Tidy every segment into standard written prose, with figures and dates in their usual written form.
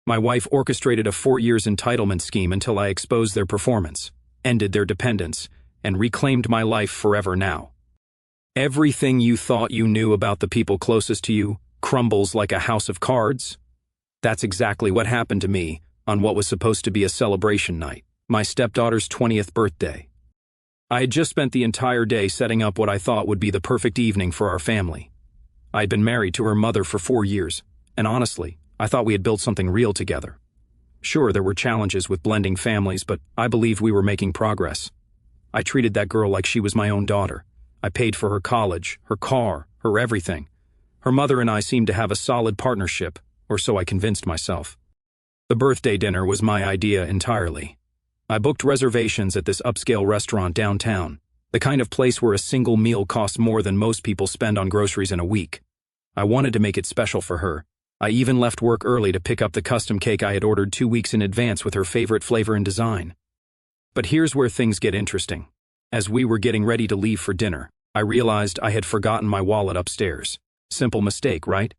My wife orchestrated a 4 years entitlement scheme until I exposed their performance, ended their dependence, and reclaimed my life forever now. Everything you thought you knew about the people closest to you crumbles like a house of cards. That's exactly what happened to me on what was supposed to be a celebration night, my stepdaughter's 20th birthday. I had just spent the entire day setting up what I thought would be the perfect evening for our family. I had been married to her mother for 4 years, and honestly, I thought we had built something real together. Sure, there were challenges with blending families, but I believed we were making progress. I treated that girl like she was my own daughter. I paid for her college, her car, her everything. Her mother and I seemed to have a solid partnership, or so I convinced myself. The birthday dinner was my idea entirely. I booked reservations at this upscale restaurant downtown, the kind of place where a single meal costs more than most people spend on groceries in a week. I wanted to make it special for her. I even left work early to pick up the custom cake I had ordered 2 weeks in advance with her favorite flavor and design. But here's where things get interesting. As we were getting ready to leave for dinner, I realized I had forgotten my wallet upstairs. Simple mistake, right?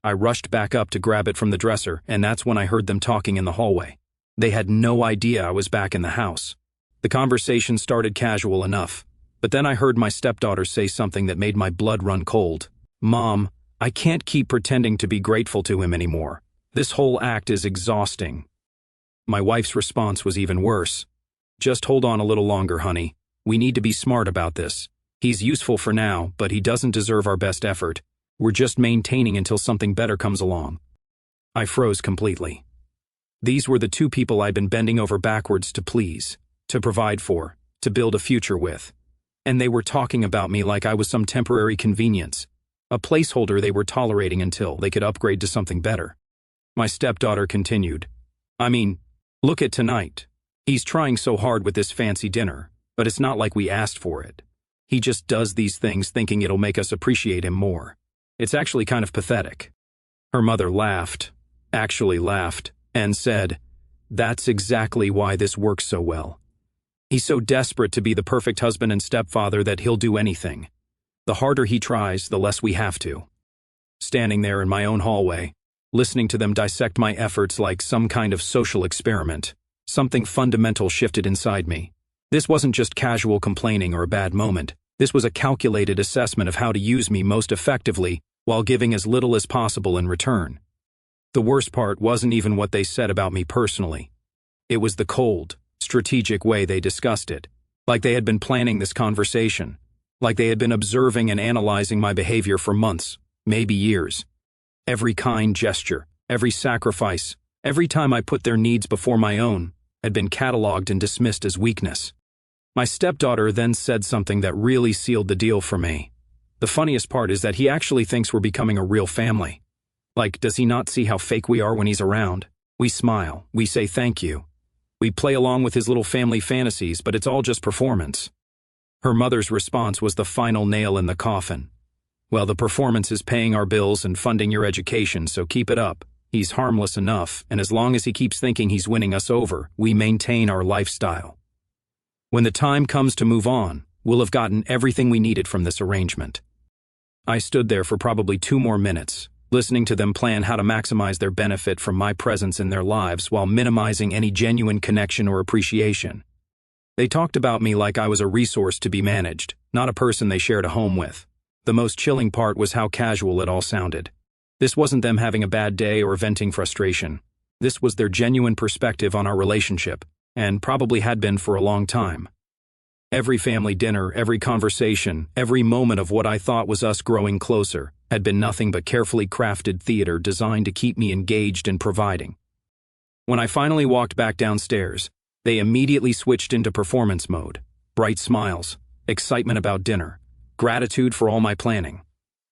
I rushed back up to grab it from the dresser, and that's when I heard them talking in the hallway. They had no idea I was back in the house. The conversation started casual enough, but then I heard my stepdaughter say something that made my blood run cold. "Mom, I can't keep pretending to be grateful to him anymore. This whole act is exhausting." My wife's response was even worse. "Just hold on a little longer, honey. We need to be smart about this. He's useful for now, but he doesn't deserve our best effort. We're just maintaining until something better comes along." I froze completely. These were the two people I'd been bending over backwards to please, to provide for, to build a future with. And they were talking about me like I was some temporary convenience, a placeholder they were tolerating until they could upgrade to something better. My stepdaughter continued, "I mean, look at tonight. He's trying so hard with this fancy dinner, but it's not like we asked for it. He just does these things thinking it'll make us appreciate him more. It's actually kind of pathetic." Her mother laughed, actually laughed, and said, "That's exactly why this works so well. He's so desperate to be the perfect husband and stepfather that he'll do anything. The harder he tries, the less we have to." Standing there in my own hallway, listening to them dissect my efforts like some kind of social experiment, something fundamental shifted inside me. This wasn't just casual complaining or a bad moment. This was a calculated assessment of how to use me most effectively while giving as little as possible in return. The worst part wasn't even what they said about me personally. It was the cold, strategic way they discussed it, like they had been planning this conversation, like they had been observing and analyzing my behavior for months, maybe years. Every kind gesture, every sacrifice, every time I put their needs before my own, had been cataloged and dismissed as weakness. My stepdaughter then said something that really sealed the deal for me. The funniest part is that he actually thinks we're becoming a real family. Like, does he not see how fake we are when he's around? We smile, we say thank you. We play along with his little family fantasies, but it's all just performance. Her mother's response was the final nail in the coffin. "Well, the performance is paying our bills and funding your education, so keep it up. He's harmless enough, and as long as he keeps thinking he's winning us over, we maintain our lifestyle. When the time comes to move on, we'll have gotten everything we needed from this arrangement." I stood there for probably 2 more minutes, listening to them plan how to maximize their benefit from my presence in their lives while minimizing any genuine connection or appreciation. They talked about me like I was a resource to be managed, not a person they shared a home with. The most chilling part was how casual it all sounded. This wasn't them having a bad day or venting frustration. This was their genuine perspective on our relationship, and probably had been for a long time. Every family dinner, every conversation, every moment of what I thought was us growing closer had been nothing but carefully crafted theater designed to keep me engaged and providing. When I finally walked back downstairs, they immediately switched into performance mode. Bright smiles, excitement about dinner, gratitude for all my planning.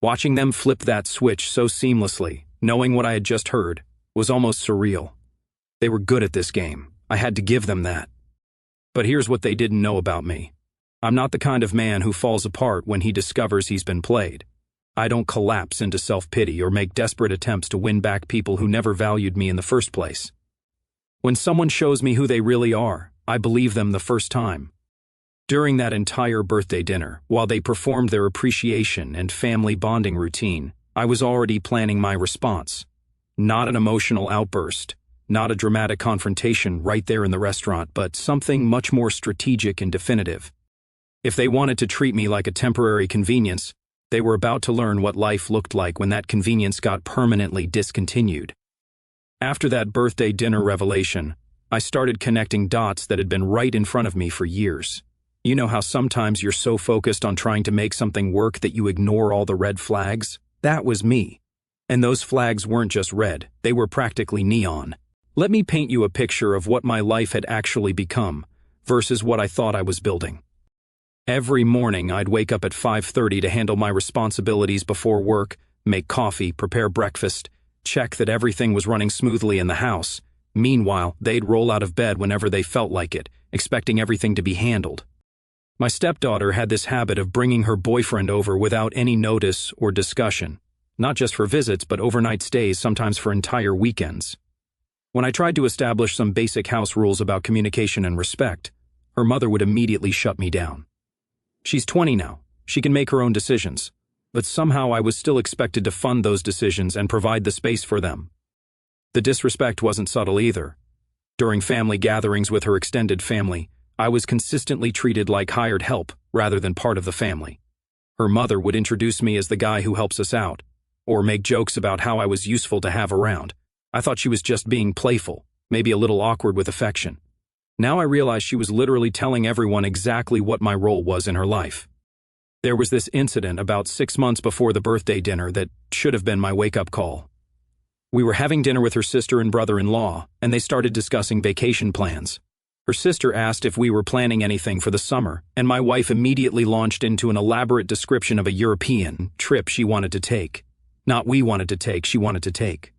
Watching them flip that switch so seamlessly, knowing what I had just heard, was almost surreal. They were good at this game. I had to give them that. But here's what they didn't know about me. I'm not the kind of man who falls apart when he discovers he's been played. I don't collapse into self-pity or make desperate attempts to win back people who never valued me in the first place. When someone shows me who they really are, I believe them the first time. During that entire birthday dinner, while they performed their appreciation and family bonding routine, I was already planning my response. Not an emotional outburst, Not a dramatic confrontation right there in the restaurant, but something much more strategic and definitive. If they wanted to treat me like a temporary convenience, they were about to learn what life looked like when that convenience got permanently discontinued. After that birthday dinner revelation, I started connecting dots that had been right in front of me for years. You know how sometimes you're so focused on trying to make something work that you ignore all the red flags? That was me. And those flags weren't just red, they were practically neon. Let me paint you a picture of what my life had actually become versus what I thought I was building. Every morning I'd wake up at 5:30 to handle my responsibilities before work, make coffee, prepare breakfast, check that everything was running smoothly in the house. Meanwhile, they'd roll out of bed whenever they felt like it, expecting everything to be handled. My stepdaughter had this habit of bringing her boyfriend over without any notice or discussion, not just for visits but overnight stays, sometimes for entire weekends. When I tried to establish some basic house rules about communication and respect, her mother would immediately shut me down. She's 20 now, she can make her own decisions, but somehow I was still expected to fund those decisions and provide the space for them. The disrespect wasn't subtle either. During family gatherings with her extended family, I was consistently treated like hired help rather than part of the family. Her mother would introduce me as the guy who helps us out, or make jokes about how I was useful to have around. I thought she was just being playful, maybe a little awkward with affection. Now I realized she was literally telling everyone exactly what my role was in her life. There was this incident about 6 months before the birthday dinner that should have been my wake-up call. We were having dinner with her sister and brother-in-law, and they started discussing vacation plans. Her sister asked if we were planning anything for the summer, and my wife immediately launched into an elaborate description of a European trip she wanted to take. Not we wanted to take, she wanted to take.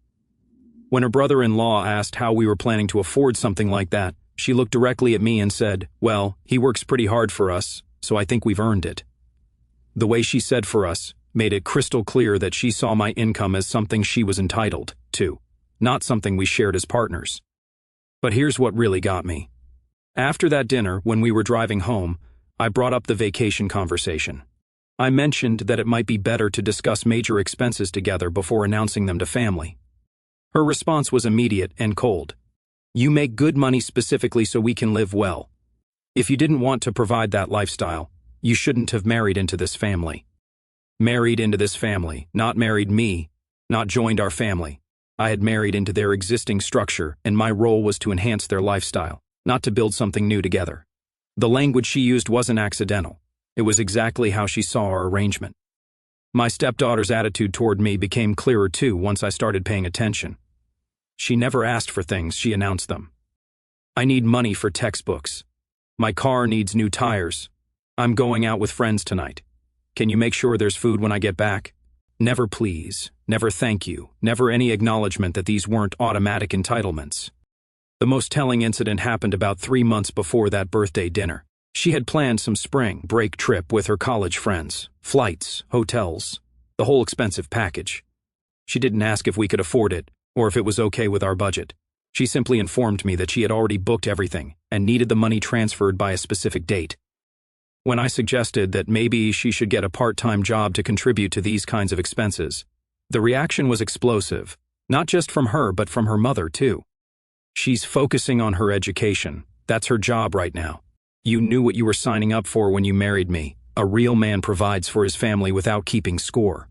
When her brother-in-law asked how we were planning to afford something like that, she looked directly at me and said, "Well, he works pretty hard for us, so I think we've earned it." The way she said "for us" made it crystal clear that she saw my income as something she was entitled to, not something we shared as partners. But here's what really got me. After that dinner, when we were driving home, I brought up the vacation conversation. I mentioned that it might be better to discuss major expenses together before announcing them to family. Her response was immediate and cold. "You make good money specifically so we can live well. If you didn't want to provide that lifestyle, you shouldn't have married into this family." Married into this family, not married me, not joined our family. I had married into their existing structure, and my role was to enhance their lifestyle, not to build something new together. The language she used wasn't accidental. It was exactly how she saw our arrangement. My stepdaughter's attitude toward me became clearer too once I started paying attention. She never asked for things, she announced them. "I need money for textbooks. My car needs new tires. I'm going out with friends tonight. Can you make sure there's food when I get back?" Never please, never thank you, never any acknowledgement that these weren't automatic entitlements. The most telling incident happened about 3 months before that birthday dinner. She had planned some spring break trip with her college friends, flights, hotels, the whole expensive package. She didn't ask if we could afford it, or if it was okay with our budget. She simply informed me that she had already booked everything and needed the money transferred by a specific date. When I suggested that maybe she should get a part-time job to contribute to these kinds of expenses, the reaction was explosive, not just from her but from her mother too. "She's focusing on her education. That's her job right now. You knew what you were signing up for when you married me. A real man provides for his family without keeping score."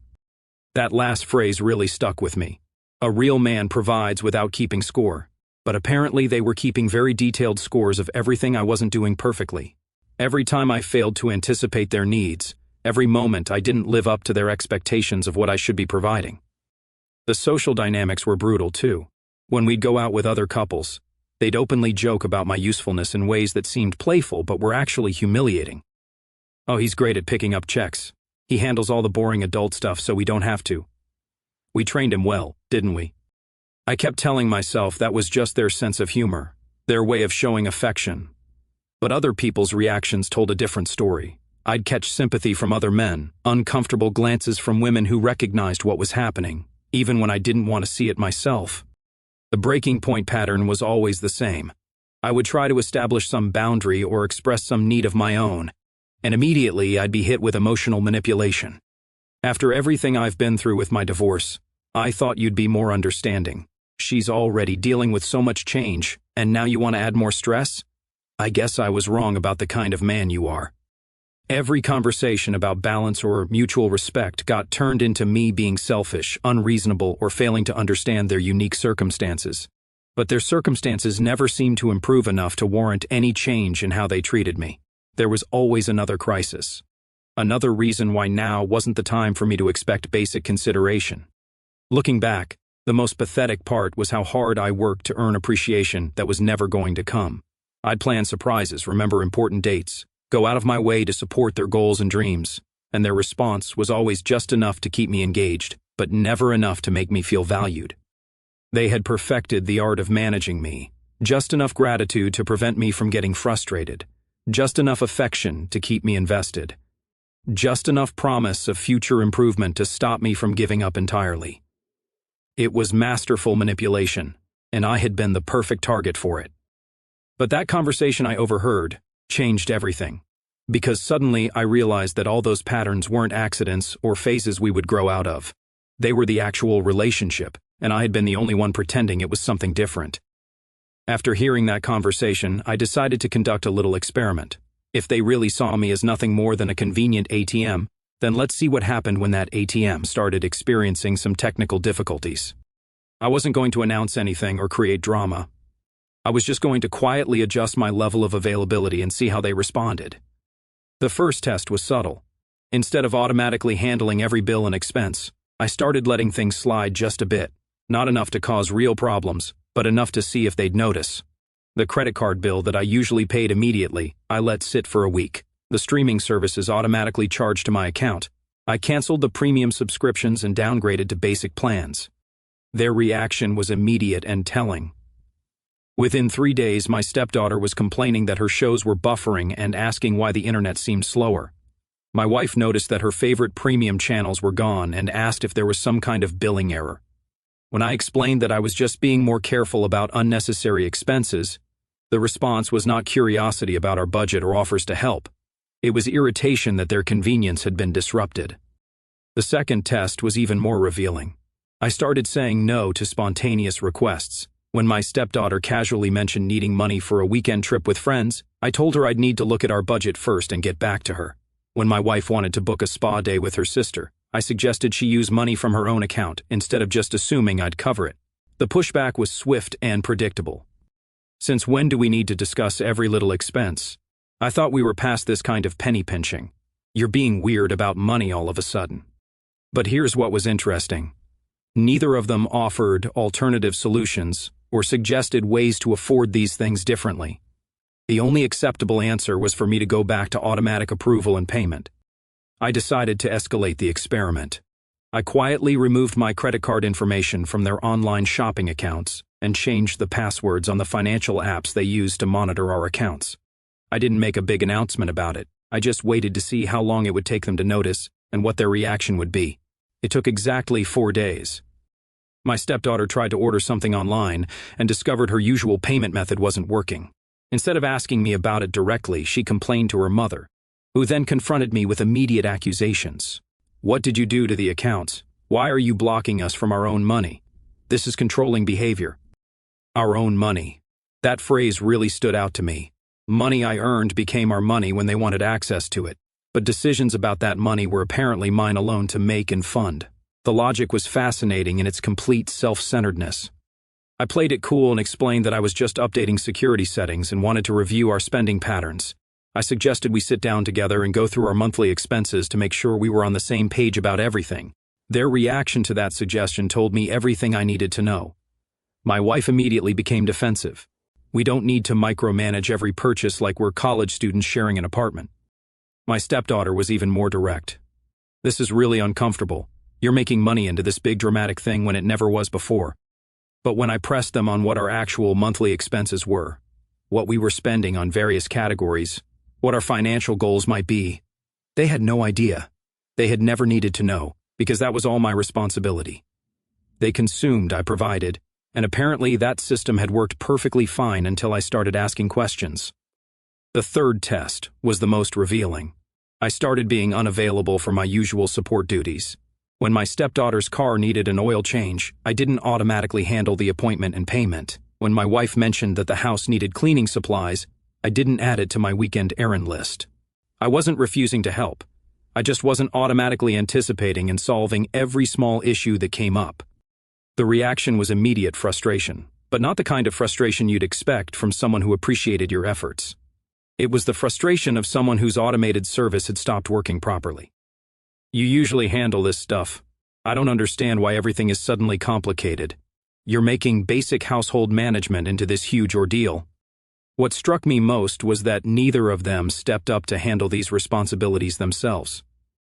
That last phrase really stuck with me. A real man provides without keeping score. But apparently they were keeping very detailed scores of everything I wasn't doing perfectly. Every time I failed to anticipate their needs, every moment I didn't live up to their expectations of what I should be providing. The social dynamics were brutal too. When we'd go out with other couples, they'd openly joke about my usefulness in ways that seemed playful but were actually humiliating. "Oh, he's great at picking up checks. He handles all the boring adult stuff so we don't have to. We trained him well, didn't we?" I kept telling myself that was just their sense of humor, their way of showing affection. But other people's reactions told a different story. I'd catch sympathy from other men, uncomfortable glances from women who recognized what was happening, even when I didn't want to see it myself. The breaking point pattern was always the same. I would try to establish some boundary or express some need of my own, and immediately I'd be hit with emotional manipulation. "After everything I've been through with my divorce, I thought you'd be more understanding," She's already dealing with so much change, and now you want to add more stress? I guess I was wrong about the kind of man you are. Every conversation about balance or mutual respect got turned into me being selfish, unreasonable, or failing to understand their unique circumstances. But their circumstances never seemed to improve enough to warrant any change in how they treated me. There was always another crisis. Another reason why now wasn't the time for me to expect basic consideration. Looking back, the most pathetic part was how hard I worked to earn appreciation that was never going to come. I'd plan surprises, remember important dates, go out of my way to support their goals and dreams, and their response was always just enough to keep me engaged, but never enough to make me feel valued. They had perfected the art of managing me, just enough gratitude to prevent me from getting frustrated, just enough affection to keep me invested, just enough promise of future improvement to stop me from giving up entirely. It was masterful manipulation, and I had been the perfect target for it. But that conversation I overheard changed everything, because suddenly I realized that all those patterns weren't accidents or phases we would grow out of. They were the actual relationship, and I had been the only one pretending it was something different. After hearing that conversation, I decided to conduct a little experiment. If they really saw me as nothing more than a convenient ATM, then let's see what happened when that ATM started experiencing some technical difficulties. I wasn't going to announce anything or create drama. I was just going to quietly adjust my level of availability and see how they responded. The first test was subtle. Instead of automatically handling every bill and expense, I started letting things slide just a bit, not enough to cause real problems, but enough to see if they'd notice. The credit card bill that I usually paid immediately, I let sit for a week. The streaming services automatically charged to my account. I canceled the premium subscriptions and downgraded to basic plans. Their reaction was immediate and telling. Within 3 days, my stepdaughter was complaining that her shows were buffering and asking why the internet seemed slower. My wife noticed that her favorite premium channels were gone and asked if there was some kind of billing error. When I explained that I was just being more careful about unnecessary expenses, the response was not curiosity about our budget or offers to help. It was irritation that their convenience had been disrupted. The second test was even more revealing. I started saying no to spontaneous requests. When my stepdaughter casually mentioned needing money for a weekend trip with friends, I told her I'd need to look at our budget first and get back to her. When my wife wanted to book a spa day with her sister, I suggested she use money from her own account instead of just assuming I'd cover it. The pushback was swift and predictable. Since when do we need to discuss every little expense? I thought we were past this kind of penny pinching. You're being weird about money all of a sudden. But here's what was interesting. Neither of them offered alternative solutions or suggested ways to afford these things differently. The only acceptable answer was for me to go back to automatic approval and payment. I decided to escalate the experiment. I quietly removed my credit card information from their online shopping accounts and changed the passwords on the financial apps they use to monitor our accounts. I didn't make a big announcement about it. I just waited to see how long it would take them to notice and what their reaction would be. It took exactly 4 days. My stepdaughter tried to order something online and discovered her usual payment method wasn't working. Instead of asking me about it directly, she complained to her mother, who then confronted me with immediate accusations. What did you do to the accounts? Why are you blocking us from our own money? This is controlling behavior. Our own money. That phrase really stood out to me. Money I earned became our money when they wanted access to it, but decisions about that money were apparently mine alone to make and fund. The logic was fascinating in its complete self-centeredness. I played it cool and explained that I was just updating security settings and wanted to review our spending patterns. I suggested we sit down together and go through our monthly expenses to make sure we were on the same page about everything. Their reaction to that suggestion told me everything I needed to know. My wife immediately became defensive. We don't need to micromanage every purchase like we're college students sharing an apartment. My stepdaughter was even more direct. This is really uncomfortable. You're making money into this big dramatic thing when it never was before. But when I pressed them on what our actual monthly expenses were, what we were spending on various categories, what our financial goals might be, they had no idea. They had never needed to know, because that was all my responsibility. They consumed, I provided, and apparently that system had worked perfectly fine until I started asking questions. The third test was the most revealing. I started being unavailable for my usual support duties. When my stepdaughter's car needed an oil change, I didn't automatically handle the appointment and payment. When my wife mentioned that the house needed cleaning supplies, I didn't add it to my weekend errand list. I wasn't refusing to help. I just wasn't automatically anticipating and solving every small issue that came up. The reaction was immediate frustration, but not the kind of frustration you'd expect from someone who appreciated your efforts. It was the frustration of someone whose automated service had stopped working properly. You usually handle this stuff. I don't understand why everything is suddenly complicated. You're making basic household management into this huge ordeal. What struck me most was that neither of them stepped up to handle these responsibilities themselves.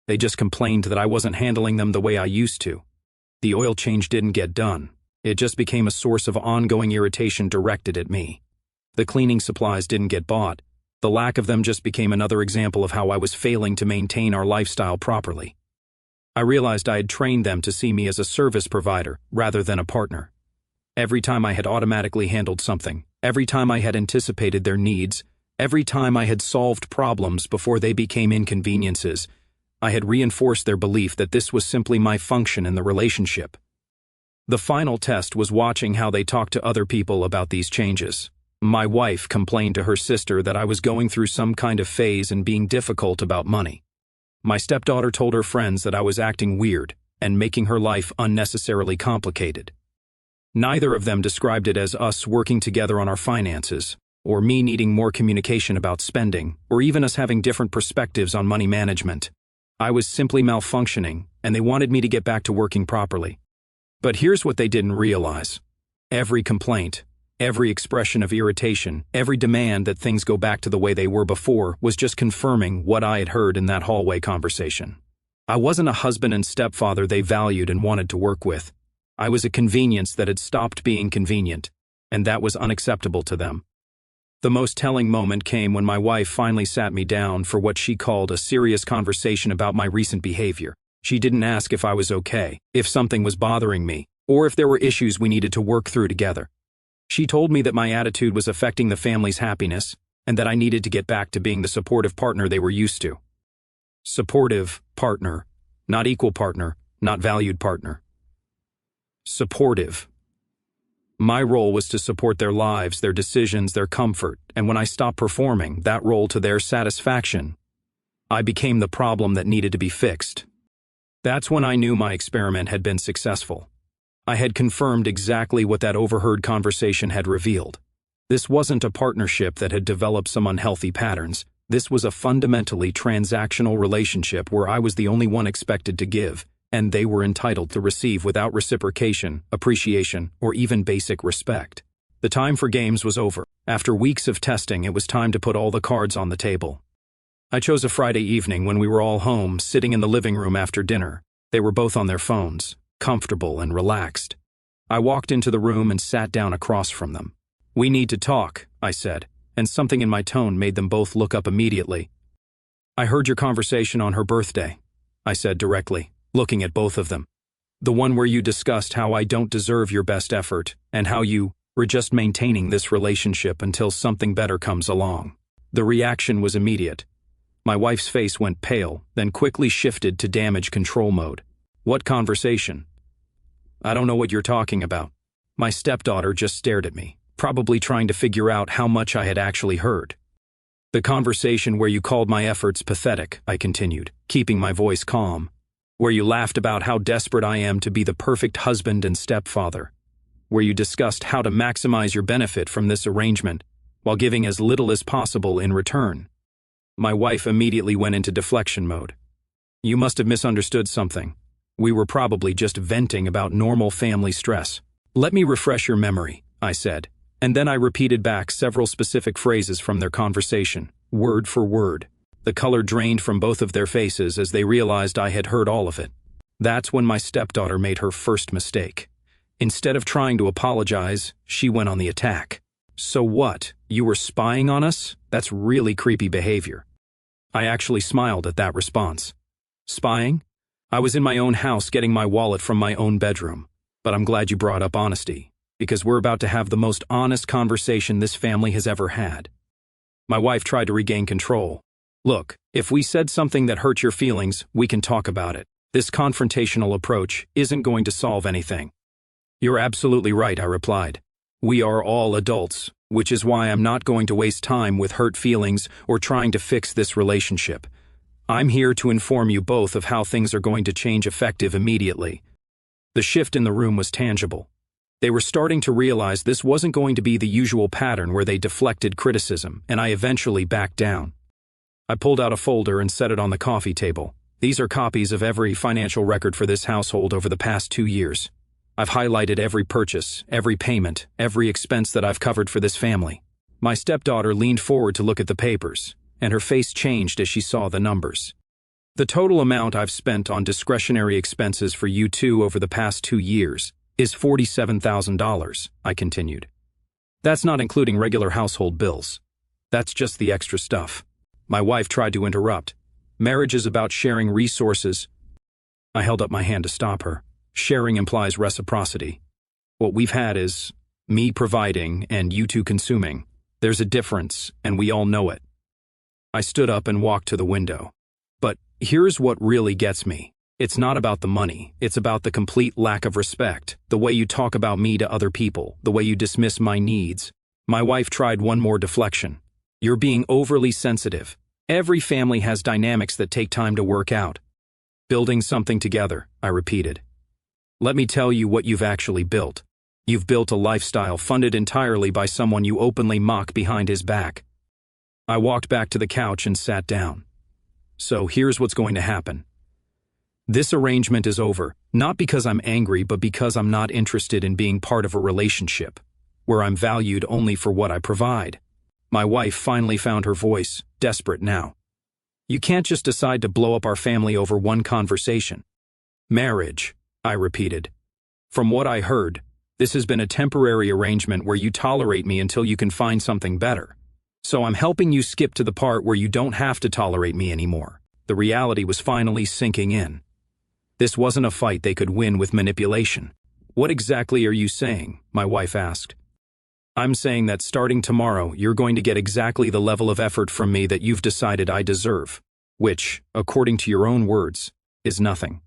They just complained that I wasn't handling them the way I used to. The oil change didn't get done. It just became a source of ongoing irritation directed at me. The cleaning supplies didn't get bought. The lack of them just became another example of how I was failing to maintain our lifestyle properly. I realized I had trained them to see me as a service provider rather than a partner. Every time I had automatically handled something, every time I had anticipated their needs, every time I had solved problems before they became inconveniences, I had reinforced their belief that this was simply my function in the relationship. The final test was watching how they talked to other people about these changes. My wife complained to her sister that I was going through some kind of phase and being difficult about money. My stepdaughter told her friends that I was acting weird and making her life unnecessarily complicated. Neither of them described it as us working together on our finances, or me needing more communication about spending, or even us having different perspectives on money management. I was simply malfunctioning, and they wanted me to get back to working properly. But here's what they didn't realize. Every complaint, every expression of irritation, every demand that things go back to the way they were before was just confirming what I had heard in that hallway conversation. I wasn't a husband and stepfather they valued and wanted to work with. I was a convenience that had stopped being convenient, and that was unacceptable to them. The most telling moment came when my wife finally sat me down for what she called a serious conversation about my recent behavior. She didn't ask if I was okay, if something was bothering me, or if there were issues we needed to work through together. She told me that my attitude was affecting the family's happiness, and that I needed to get back to being the supportive partner they were used to. Supportive partner, not equal partner, not valued partner. Supportive. My role was to support their lives, their decisions, their comfort, and when I stopped performing that role to their satisfaction, I became the problem that needed to be fixed. That's when I knew my experiment had been successful. I had confirmed exactly what that overheard conversation had revealed. This wasn't a partnership that had developed some unhealthy patterns. This was a fundamentally transactional relationship where I was the only one expected to give, and they were entitled to receive without reciprocation, appreciation, or even basic respect. The time for games was over. After weeks of testing, it was time to put all the cards on the table. I chose a Friday evening when we were all home, sitting in the living room after dinner. They were both on their phones, comfortable and relaxed. I walked into the room and sat down across from them. "We need to talk," I said, and something in my tone made them both look up immediately. "I heard your conversation on her birthday," I said directly, looking at both of them. "The one where you discussed how I don't deserve your best effort, and how you were just maintaining this relationship until something better comes along." The reaction was immediate. My wife's face went pale, then quickly shifted to damage control mode. "What conversation?" "I don't know what you're talking about." My stepdaughter just stared at me, probably trying to figure out how much I had actually heard. "The conversation where you called my efforts pathetic," I continued, keeping my voice calm. "Where you laughed about how desperate I am to be the perfect husband and stepfather. Where you discussed how to maximize your benefit from this arrangement, while giving as little as possible in return." My wife immediately went into deflection mode. "You must have misunderstood something. We were probably just venting about normal family stress." "Let me refresh your memory," I said, and then I repeated back several specific phrases from their conversation, word for word. The color drained from both of their faces as they realized I had heard all of it. That's when my stepdaughter made her first mistake. Instead of trying to apologize, she went on the attack. "So what? You were spying on us? That's really creepy behavior." I actually smiled at that response. "Spying? I was in my own house getting my wallet from my own bedroom. But I'm glad you brought up honesty, because we're about to have the most honest conversation this family has ever had." My wife tried to regain control. "Look, if we said something that hurt your feelings, we can talk about it. This confrontational approach isn't going to solve anything. You're absolutely right, I replied. We are all adults, which is why I'm not going to waste time with hurt feelings or trying to fix this relationship. I'm here to inform you both of how things are going to change effective immediately. The shift in the room was tangible. They were starting to realize this wasn't going to be the usual pattern where they deflected criticism, and I eventually backed down. I pulled out a folder and set it on the coffee table. These are copies of every financial record for this household over the past 2 years. I've highlighted every purchase, every payment, every expense that I've covered for this family. My stepdaughter leaned forward to look at the papers, and her face changed as she saw the numbers. The total amount I've spent on discretionary expenses for you two over the past 2 years is $47,000, I continued. That's not including regular household bills. That's just the extra stuff. My wife tried to interrupt. Marriage is about sharing resources. I held up my hand to stop her. Sharing implies reciprocity. What we've had is me providing and you two consuming. There's a difference, and we all know it. I stood up and walked to the window. But here's what really gets me. It's not about the money. It's about the complete lack of respect, the way you talk about me to other people, the way you dismiss my needs. My wife tried one more deflection. You're being overly sensitive. Every family has dynamics that take time to work out. Building something together, I repeated. Let me tell you what you've actually built. You've built a lifestyle funded entirely by someone you openly mock behind his back. I walked back to the couch and sat down. So here's what's going to happen. This arrangement is over, not because I'm angry, but because I'm not interested in being part of a relationship where I'm valued only for what I provide. My wife finally found her voice, desperate now. You can't just decide to blow up our family over one conversation. Marriage, I repeated. From what I heard, this has been a temporary arrangement where you tolerate me until you can find something better. So I'm helping you skip to the part where you don't have to tolerate me anymore. The reality was finally sinking in. This wasn't a fight they could win with manipulation. What exactly are you saying? My wife asked. I'm saying that starting tomorrow, you're going to get exactly the level of effort from me that you've decided I deserve, which, according to your own words, is nothing.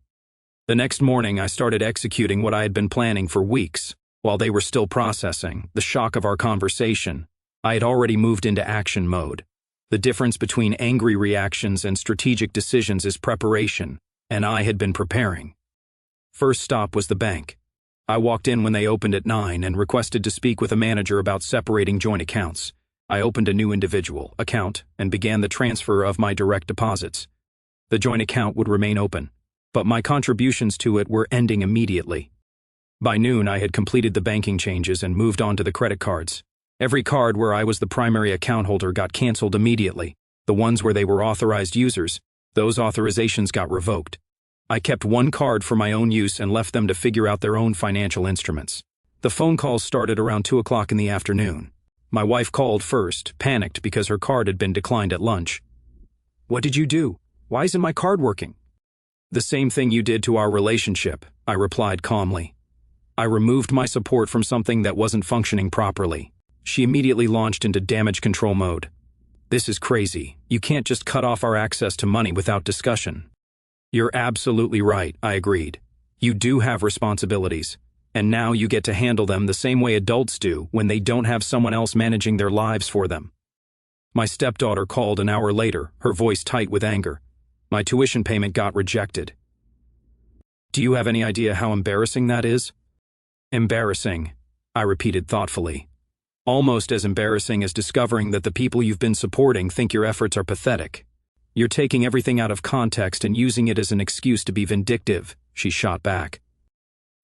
The next morning, I started executing what I had been planning for weeks. While they were still processing the shock of our conversation, I had already moved into action mode. The difference between angry reactions and strategic decisions is preparation, and I had been preparing. First stop was the bank. I walked in when they opened at 9 and requested to speak with a manager about separating joint accounts. I opened a new individual account and began the transfer of my direct deposits. The joint account would remain open, but my contributions to it were ending immediately. By noon, I had completed the banking changes and moved on to the credit cards. Every card where I was the primary account holder got canceled immediately. The ones where they were authorized users, those authorizations got revoked. I kept one card for my own use and left them to figure out their own financial instruments. The phone calls started around 2 o'clock in the afternoon. My wife called first, panicked because her card had been declined at lunch. What did you do? Why isn't my card working? The same thing you did to our relationship, I replied calmly. I removed my support from something that wasn't functioning properly. She immediately launched into damage control mode. This is crazy. You can't just cut off our access to money without discussion. You're absolutely right, I agreed. You do have responsibilities, and now you get to handle them the same way adults do when they don't have someone else managing their lives for them. My stepdaughter called an hour later, her voice tight with anger. My tuition payment got rejected. Do you have any idea how embarrassing that is? Embarrassing, I repeated thoughtfully. Almost as embarrassing as discovering that the people you've been supporting think your efforts are pathetic. You're taking everything out of context and using it as an excuse to be vindictive, she shot back.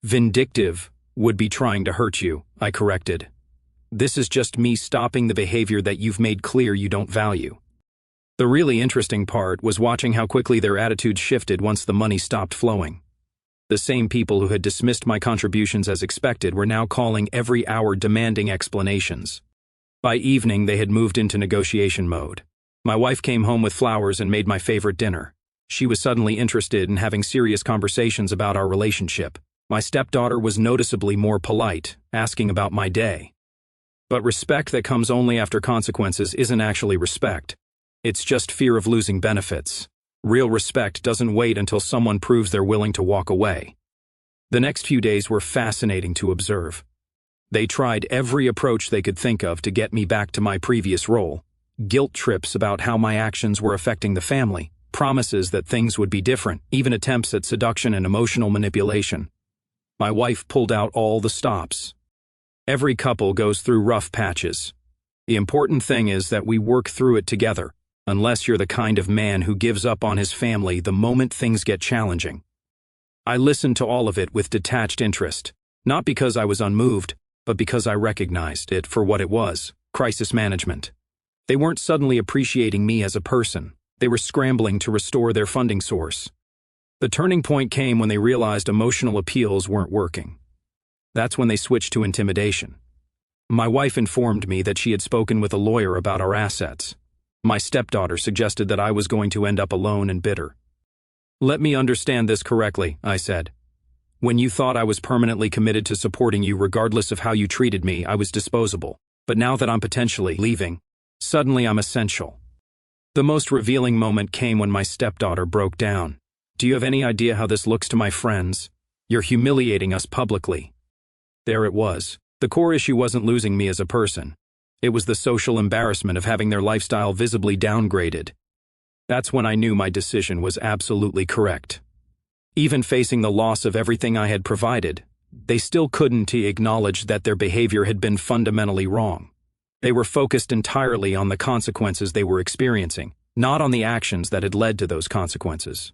Vindictive would be trying to hurt you, I corrected. This is just me stopping the behavior that you've made clear you don't value. The really interesting part was watching how quickly their attitudes shifted once the money stopped flowing. The same people who had dismissed my contributions as expected were now calling every hour demanding explanations. By evening, they had moved into negotiation mode. My wife came home with flowers and made my favorite dinner. She was suddenly interested in having serious conversations about our relationship. My stepdaughter was noticeably more polite, asking about my day. But respect that comes only after consequences isn't actually respect. It's just fear of losing benefits. Real respect doesn't wait until someone proves they're willing to walk away. The next few days were fascinating to observe. They tried every approach they could think of to get me back to my previous role. Guilt trips about how my actions were affecting the family, promises that things would be different, even attempts at seduction and emotional manipulation. My wife pulled out all the stops. Every couple goes through rough patches. The important thing is that we work through it together, unless you're the kind of man who gives up on his family the moment things get challenging. I listened to all of it with detached interest, not because I was unmoved, but because I recognized it for what it was, crisis management. They weren't suddenly appreciating me as a person. They were scrambling to restore their funding source. The turning point came when they realized emotional appeals weren't working. That's when they switched to intimidation. My wife informed me that she had spoken with a lawyer about our assets. My stepdaughter suggested that I was going to end up alone and bitter. Let me understand this correctly, I said. When you thought I was permanently committed to supporting you regardless of how you treated me, I was disposable. But now that I'm potentially leaving, suddenly I'm essential. The most revealing moment came when my stepdaughter broke down. Do you have any idea how this looks to my friends? You're humiliating us publicly. There it was. The core issue wasn't losing me as a person. It was the social embarrassment of having their lifestyle visibly downgraded. That's when I knew my decision was absolutely correct. Even facing the loss of everything I had provided, they still couldn't acknowledge that their behavior had been fundamentally wrong. They were focused entirely on the consequences they were experiencing, not on the actions that had led to those consequences.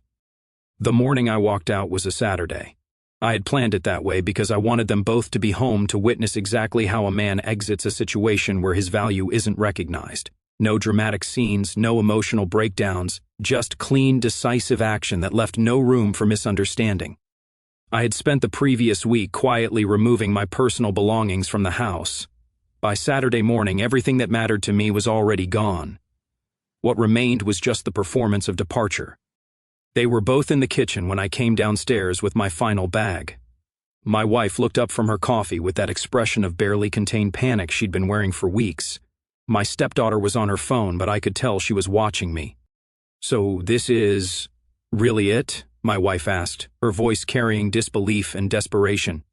The morning I walked out was a Saturday. I had planned it that way because I wanted them both to be home to witness exactly how a man exits a situation where his value isn't recognized. No dramatic scenes, no emotional breakdowns, just clean, decisive action that left no room for misunderstanding. I had spent the previous week quietly removing my personal belongings from the house. By Saturday morning, everything that mattered to me was already gone. What remained was just the performance of departure. They were both in the kitchen when I came downstairs with my final bag. My wife looked up from her coffee with that expression of barely contained panic she'd been wearing for weeks. My stepdaughter was on her phone, but I could tell she was watching me. "So this is really it?" my wife asked, her voice carrying disbelief and desperation.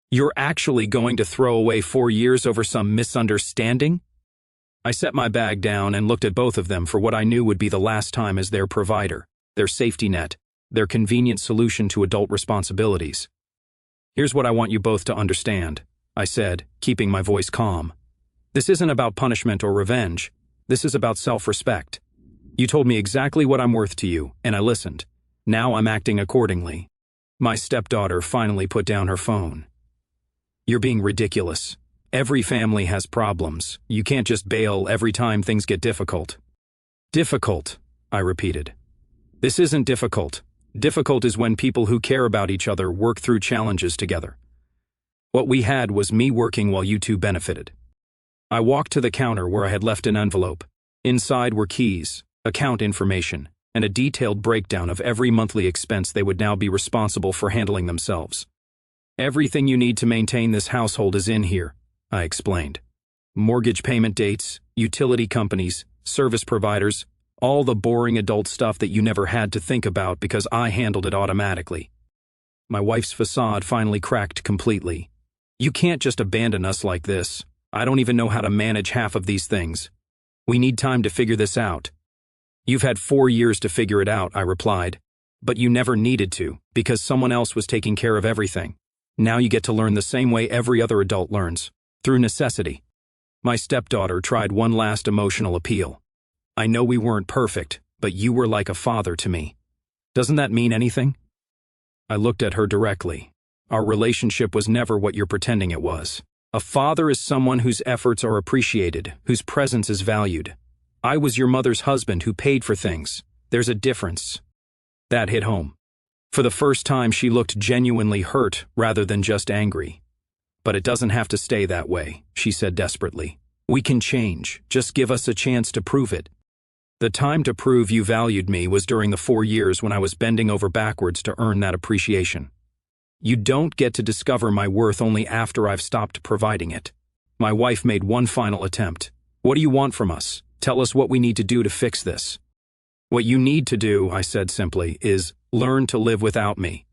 "You're actually going to throw away 4 years over some misunderstanding?" I set my bag down and looked at both of them for what I knew would be the last time as their provider, their safety net, their convenient solution to adult responsibilities. "Here's what I want you both to understand," I said, keeping my voice calm. "This isn't about punishment or revenge. This is about self-respect. You told me exactly what I'm worth to you, and I listened. Now I'm acting accordingly." My stepdaughter finally put down her phone. "You're being ridiculous. Every family has problems. You can't just bail every time things get difficult." "Difficult," I repeated. "This isn't difficult. Difficult is when people who care about each other work through challenges together. What we had was me working while you two benefited." I walked to the counter where I had left an envelope. Inside were keys, account information, and a detailed breakdown of every monthly expense they would now be responsible for handling themselves. "Everything you need to maintain this household is in here," I explained. "Mortgage payment dates, utility companies, service providers, all the boring adult stuff that you never had to think about because I handled it automatically." My wife's facade finally cracked completely. "You can't just abandon us like this. I don't even know how to manage half of these things. We need time to figure this out." "You've had 4 years to figure it out," I replied. "But you never needed to, because someone else was taking care of everything. Now you get to learn the same way every other adult learns, through necessity." My stepdaughter tried one last emotional appeal. "I know we weren't perfect, but you were like a father to me. Doesn't that mean anything?" I looked at her directly. "Our relationship was never what you're pretending it was. A father is someone whose efforts are appreciated, whose presence is valued. I was your mother's husband who paid for things. There's a difference." That hit home. For the first time, she looked genuinely hurt rather than just angry. "But it doesn't have to stay that way," she said desperately. "We can change. Just give us a chance to prove it." The time to prove you valued me was during the 4 years when I was bending over backwards to earn that appreciation. You don't get to discover my worth only after I've stopped providing it. My wife made one final attempt. "What do you want from us? Tell us what we need to do to fix this." What you need to do, I said simply, is learn to live without me.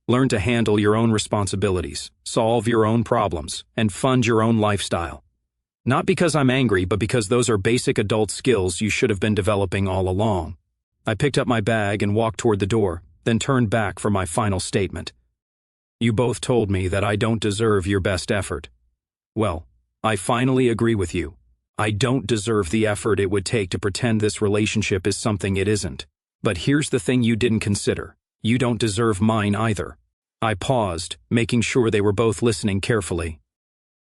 Learn to handle your own responsibilities, solve your own problems, and fund your own lifestyle. Not because I'm angry, but because those are basic adult skills you should have been developing all along. I picked up my bag and walked toward the door, then turned back for my final statement. You both told me that I don't deserve your best effort. Well, I finally agree with you. I don't deserve the effort it would take to pretend this relationship is something it isn't. But here's the thing you didn't consider. You don't deserve mine either. I paused, making sure they were both listening carefully.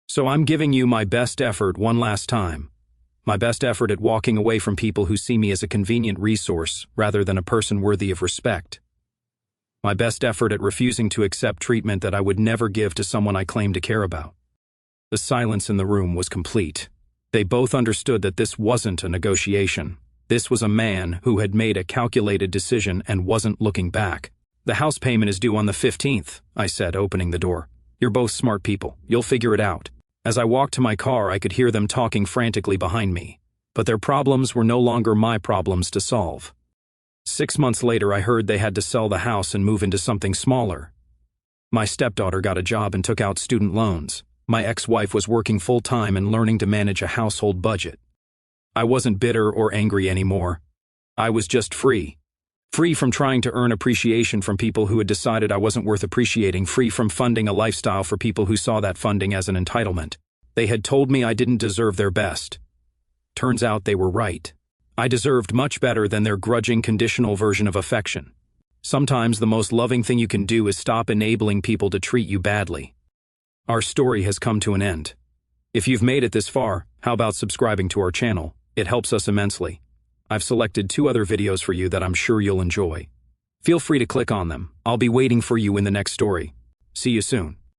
So I'm giving you my best effort one last time. My best effort at walking away from people who see me as a convenient resource rather than a person worthy of respect. My best effort at refusing to accept treatment that I would never give to someone I claim to care about. The silence in the room was complete. They both understood that this wasn't a negotiation. This was a man who had made a calculated decision and wasn't looking back. The house payment is due on the 15th, I said, opening the door. You're both smart people. You'll figure it out. As I walked to my car, I could hear them talking frantically behind me. But their problems were no longer my problems to solve. 6 months later, I heard they had to sell the house and move into something smaller. My stepdaughter got a job and took out student loans. My ex-wife was working full-time and learning to manage a household budget. I wasn't bitter or angry anymore. I was just free. Free from trying to earn appreciation from people who had decided I wasn't worth appreciating, free from funding a lifestyle for people who saw that funding as an entitlement. They had told me I didn't deserve their best. Turns out they were right. I deserved much better than their grudging, conditional version of affection. Sometimes the most loving thing you can do is stop enabling people to treat you badly. Our story has come to an end. If you've made it this far, how about subscribing to our channel? It helps us immensely. I've selected 2 other videos for you that I'm sure you'll enjoy. Feel free to click on them. I'll be waiting for you in the next story. See you soon.